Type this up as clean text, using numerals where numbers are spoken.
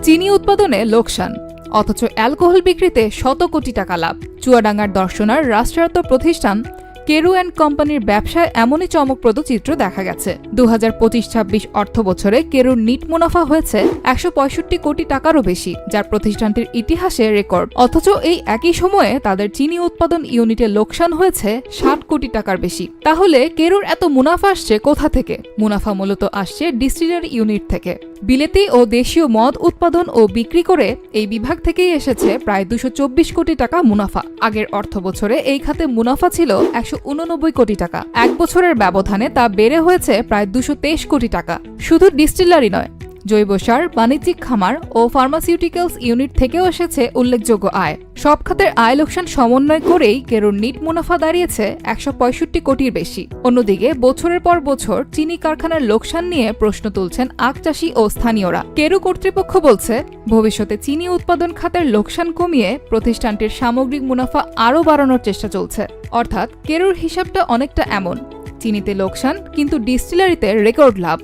চিনি উৎপাদনে লোকসান, অথচ অ্যালকোহল বিক্রিতে শত কোটি টাকা লাভ। চুয়াডাঙ্গার দর্শনার রাষ্ট্রায়ত্ত প্রতিষ্ঠান কেরু অ্যান্ড কোম্পানির ব্যবসায় এমনই চমকপ্রদ চিত্র দেখা গেছে। 2025-26 অর্থবছরে কেরুর নিট মুনাফা হয়েছে 165 কোটি টাকারও বেশি, যার প্রতিষ্ঠানটির ইতিহাসে রেকর্ড। অথচ এই একই সময়ে তাদের চিনি উৎপাদন ইউনিটে লোকসান হয়েছে 60 কোটি টাকার বেশি। তাহলে কেরুর এত মুনাফা আসছে কোথা থেকে? মুনাফা মূলত আসছে ডিস্টিলারি ইউনিট থেকে। বিলেতি ও দেশীয় মদ উৎপাদন ও বিক্রি করে এই বিভাগ থেকেই এসেছে প্রায় 224 কোটি টাকা মুনাফা। আগের অর্থবছরে এই খাতে মুনাফা ছিল 189 কোটি টাকা। এক বছরের ব্যবধানে তা বেড়ে হয়েছে প্রায় 223 কোটি টাকা। শুধু ডিস্টিলারি নয়, জৈব সার, বাণিজ্যিক খামার ও ফার্মাসিউটিক্যালস ইউনিট থেকেও এসেছে উল্লেখযোগ্য আয়। সব খাতের আয় লোকসান সমন্বয় করেই কেরুর নিট মুনাফা দাঁড়িয়েছে 165 কোটির বেশি। অন্যদিকে বছরের পর বছর চিনি কারখানার লোকসান নিয়ে প্রশ্ন তুলছেন আখ চাষি ও স্থানীয়রা। কেরু কর্তৃপক্ষ বলছে, ভবিষ্যতে চিনি উৎপাদন খাতের লোকসান কমিয়ে প্রতিষ্ঠানটির সামগ্রিক মুনাফা আরও বাড়ানোর চেষ্টা চলছে। অর্থাৎ কেরুর হিসাবটা অনেকটা এমন: চিনিতে লোকসান, কিন্তু ডিস্টিলারিতে রেকর্ড লাভ।